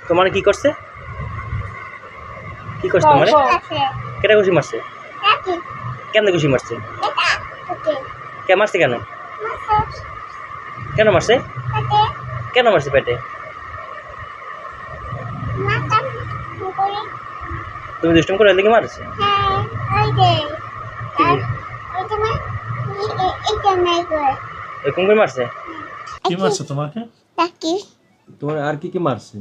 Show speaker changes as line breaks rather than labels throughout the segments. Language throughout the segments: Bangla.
তোমার কি করছে? কি করছে তোমার? কেটে ঘুষি মারছে? কেমনে ঘুষি মারছে? কে মারছে? কেন কেন মারছে? কেন মারছে পেটে? তুমি দুষ্টুম করে এদিকে মারছে? এরকম করে মারছে?
কি মারছে তোমাকে?
তোমার আর কি কি মারছে?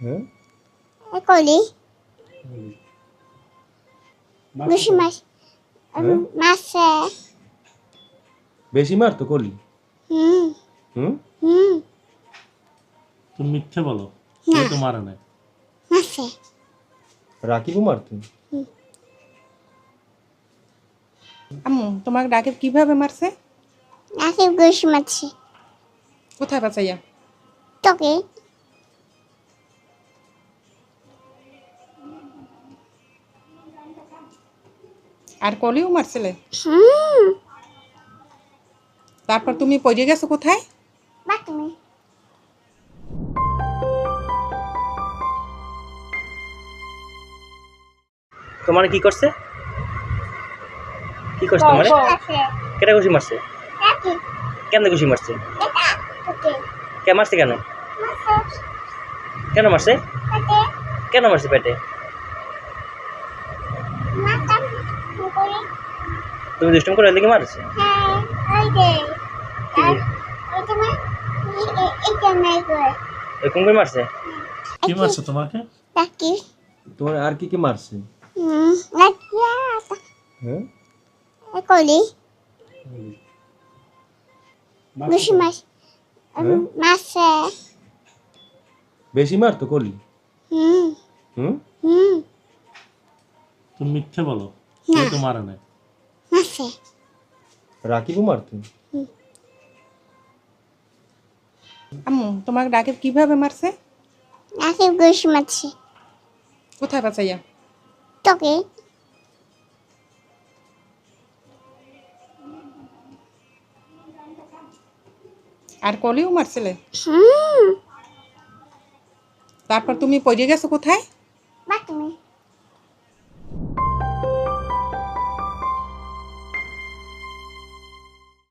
হ্যাঁ বেশি মারতো কলি? হুম
তুমি মিথ্যে বলো, ও তো মারে নাই।
রাকিবও মারতো?
আম্মু তোমাকে রাকিব কিভাবে মারছে?
রাকিব ঘুষি মারছে
কোথায় বাঁচাইয়া?
তোকে।
আর কলিও মারছিলে?
হুম
তারপর তুমি পড়ে গেছো কোথায়?
বাথরুমে।
তোমার কি করছে? কি করছে তোমার? কেটে ঘুষি মারছে? কেমনে ঘুষি মারছে? কে মারছে? কেন কেন মারছে? কেন মারছে পেটে? তুমি দুষ্টুম করে এদিকে মারছে? এরকম করে মারছে?
কি মারছে তোমাকে?
তোমার আর কি কি মারছে? হ্যাঁ
ঘুষি মারছে।
বেশি মারতো কলি? হুম
তুমি মিথ্যে বলো, ও তো মারে নাই।
রাকিবও মারতো?
আম্মু তোমাকে রাকিব কিভাবে মারছে?
রাকিব ঘুষি মারছে
কোথায় বাঁচাইয়া?
তোকে।
আর কলিও মারছিলে?
হুম
তারপর তুমি পড়ে গেছো কোথায়?
বাথরুমে।